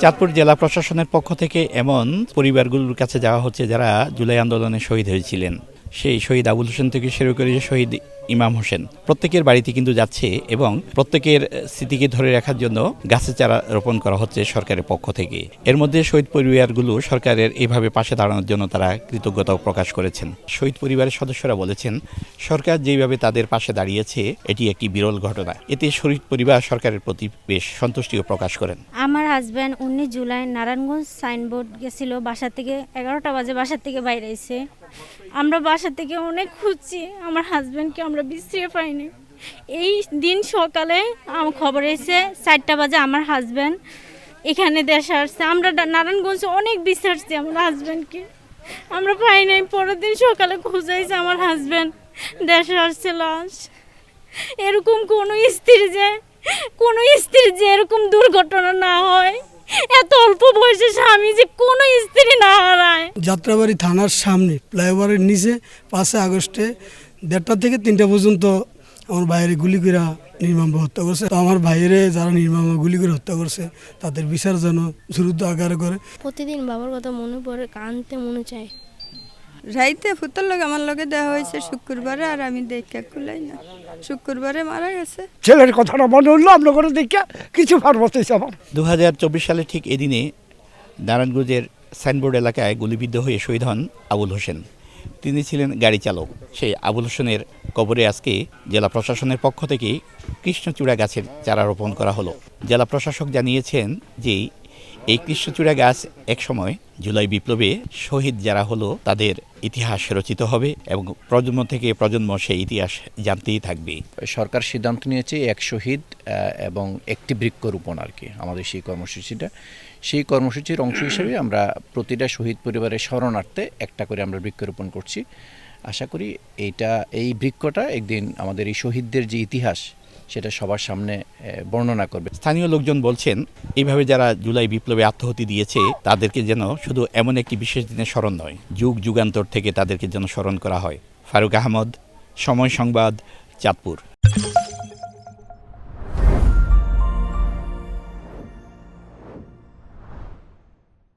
চাঁদপুর জেলা প্রশাসনের পক্ষ থেকে এমন পরিবারগুলোর কাছে যাওয়া হচ্ছে যারা জুলাই আন্দোলনে শহীদ হয়েছিলেন। সেই শহীদ আবুল হোসেন থেকে শুরু করে শহীদ ইমাম হোসেন প্রত্যেকের বাড়িতে কিন্তু যাচ্ছে এবং প্রত্যেকের স্মৃতিকে ধরে রাখার জন্য গাছের চারা রোপণ করা হচ্ছে সরকারের পক্ষ থেকে। এর মধ্যে শহীদ পরিবারগুলো সরকারের এইভাবে পাশে দাঁড়ানোর জন্য তারা কৃতজ্ঞতাও প্রকাশ করেছেন। শহীদ পরিবারের সদস্যরা বলেছেন, সরকার যেভাবে তাদের পাশে দাঁড়িয়েছে এটি একটি বিরল ঘটনা। এতে শহীদ পরিবার সরকারের প্রতি বেশ সন্তুষ্টিও প্রকাশ করেন। আমার হাজব্যান্ড 19 জুলাই নারায়ণগঞ্জ সাইনবোর্ড গেছিল, বাসা থেকে 11টা বাজে বাসা থেকে বাইরে এসে আমরা বাসা থেকে অনেক খুঁজছি, আমার হাজব্যান্ডকে আমরা বিশ্রিয়ে পাইনি। এই দিন সকালে আমার খবর এসে 4টা বাজে আমার হাজব্যান্ড এখানে দেশে আসছে। আমরা নারায়ণগঞ্জে অনেক বিচারছি আমার হাজব্যান্ডকে, আমরা পাই নাই। পরের দিন সকালে খুঁজাইছে আমার হাজব্যান্ড দেশে আসছে লাশ। এরকম কোনো স্ত্রীর যে এরকম দুর্ঘটনা না হয়, এত অল্প বয়সে স্বামী যে কোনো স্ত্রী না হারায়। যাত্রাবাড়ি থানার সামনে ফ্লাইওভারের নিচে 5 আগস্টে 1:30 থেকে 3টা পর্যন্ত আমার ভাইয়ের গুলি করে নির্মমভাবে হত্যা করছে। তো আমার ভাইয়ের যারা নির্মমভাবে গুলি করে হত্যা করছে তাদের বিচার যেন দ্রুত আকারে করে। প্রতিদিন বাবার কথা মনে পড়ে, কানতে মনে চায়। রাইতে ফুতর লোক আমার লগে দেওয়া হয়েছে শুক্রবারে, আর আমি দেখে কুলাই না, শুক্রবারে মারা গেছে। ছেলের কথাটা মনে হলো আপনার করে দেখে কিছু পারবতেছে আমার। 2024 সালে ঠিক এদিনে নারায়ণগঞ্জের সাইনবোর্ড এলাকায় গুলিবিদ্ধ হয়ে শহীদ হন আবুল হোসেন। তিনি ছিলেন গাড়ি চালক। সেই আবুল হোসেনের কবরে আজকে জেলা প্রশাসনের পক্ষ থেকে কৃষ্ণচূড়া গাছের চারা রোপণ করা হলো। জেলা প্রশাসক জানিয়েছেন যে এই কৃষ্ণচূড়া গাছ একসময় জুলাই বিপ্লবে শহীদ যারা হলো তাদের ইতিহাস রচিত হবে এবং প্রজন্ম থেকে প্রজন্ম সেই ইতিহাস জানতেই থাকবে। সরকার সিদ্ধান্ত নিয়েছে 1 শহীদ এবং 1টি বৃক্ষরোপণ আর কি আমাদের সেই কর্মসূচিটা। সেই কর্মসূচির অংশ হিসেবে আমরা প্রতিটা শহীদ পরিবারের স্মরণার্থে একটা করে আমরা বৃক্ষরোপণ করছি। আশা করি এই বৃক্ষটা একদিন আমাদের এই শহীদদের যে ইতিহাস সেটা সবার সামনে বর্ণনা করবে। স্থানীয় লোকজন বলছেন, এইভাবে যারা জুলাই বিপ্লবে আত্মহতি দিয়েছে তাদেরকে যেন শুধু এমন একটি বিশেষ দিনে স্মরণ নয়, যুগ যুগান্তর থেকে তাদেরকে যেন স্মরণ করা হয়। ফারুক আহমদ, সময় সংবাদ, চাঁদপুর।